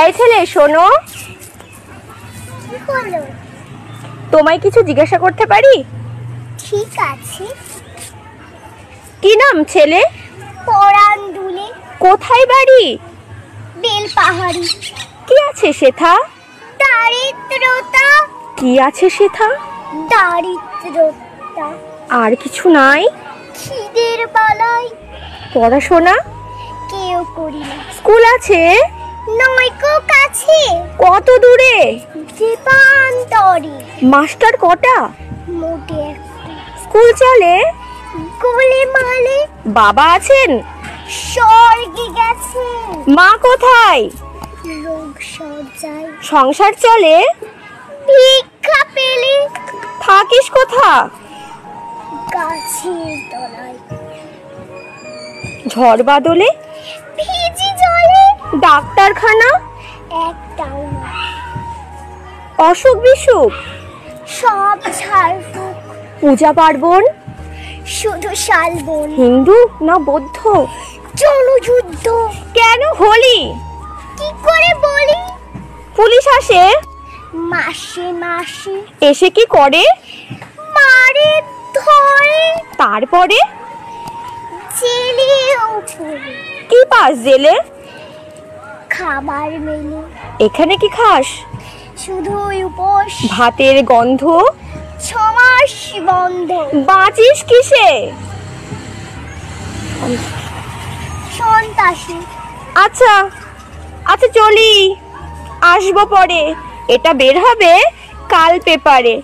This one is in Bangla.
এই ছেলে শোনো, তোমায় কিছু জিজ্ঞাসা করতে পারি? ঠিক আছে। কি নাম ছেলে? পরাণ দুলে। কোথায় বাড়ি? বেলপাহাড়ি। কি আছে সেথা? দারিদ্রতা। কি আছে সেথা? দারিদ্রতা। আর কিছু নাই? খিদের বালাই। পড়াশোনা কেউ করি না। স্কুল আছে? নয়কো কাছে। কত দূরে? দীপান্তরে। মাস্টার কটা? মোটে একটা। স্কুল চলে? গোলে মালে। বাবা আছেন? স্বর্গে গেছে। মা কোথায়? রোগ সজ্জায়। সংসার চলে? ভিক্ষা পেলে। থাকিস কোথা? গাছের তলায়। ঝড় বাদলে? ভিজি জলে। ডাক্তারখানা? একটাও না। অসুখ বিসুখ? সব ঝাড়ফুঁক। পূজা পার্বণ? শুধু শালবন। হিন্দু না বৌদ্ধ? জনযুদ্ধ। কেন হোলি? কি করে বলি? পুলিশ আসে? মাসে মাসে। এসে কি করে? মারে ধরে। তারপরে? জেলে উপরে। কি পাস জেলে? খাবার মেলে। এখানে কি খাস? শুধু উপোস। ভাতের গন্ধ। 6 মাস বন্ধ। বাঁচিস কিসে? সন্তাসী। আচ্ছা আচ্ছা চলি, আসবো পরে। এটা বের হবে কাল পেপারে।